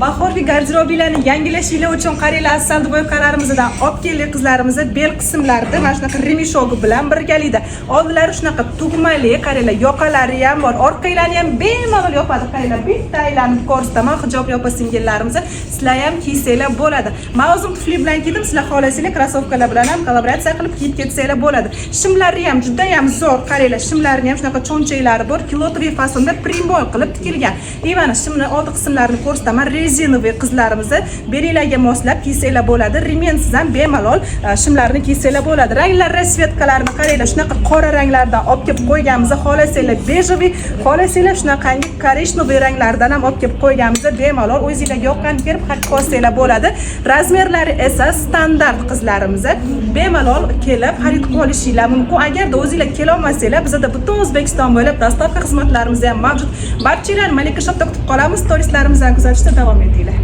bahorgi garderobilarni yangilashinglar uchun qaranglar, asal duboyqalarimizdan olib keldik qizlarimizni bel qismlarida mana shunaqa remishogi bilan birgalikda. Oldilari shunaqa tugmali, qaranglar, yoqalari ham bor, orqalarini ham bemalol yopadi. Qaranglar, bitta aylanib ko'rsataman hijobli opa-singillarimizni. Sizlar ham kiysanglar bo'ladi. Men o'zim tufli bilan kiydim, sizlar xohlasanglar krossovkalar bilan ham kollaboratsiya qilib kiyib ketsanglar bo'ladi. Shimlari ham juda ham zo'r, qaranglar, shimlarini ham shunaqa cho'nchaklari bor, kilotoviy fasonda primol qilib tikilgan. Mana shimni oldi qismlarini ko'rsataman. Rezinoviy qizlarimizni belinglarga moslab kiysanglar bo'ladi. Remensiz ham bemalol shimlarni kiysanglar bo'ladi. Ranglar rasvetkalarini qaranglar, shunaqa qora ranglardan olib kelib qo'yganmiz. Xohlasanglar bejoviy, xohlasanglar shunaqangi koreshnoviy ranglardan ham olib kelib qo'yganmiz. Bemalol o'zingizlarga yoqqanini berib xarid olsanglar bo'ladi. Razmerlari esa standart qizlarimiz. Bemalol kelib xarid qilishinglar mumkin. Agarda o'zingizlar kela olmasanglar, bizda butun O'zbekiston bo'ylab dostavka xizmatlarimiz ham mavjud. Barchalarni Malika Shopda kutib qolamiz. Storislarimizdan kuzatishda davom etinglar.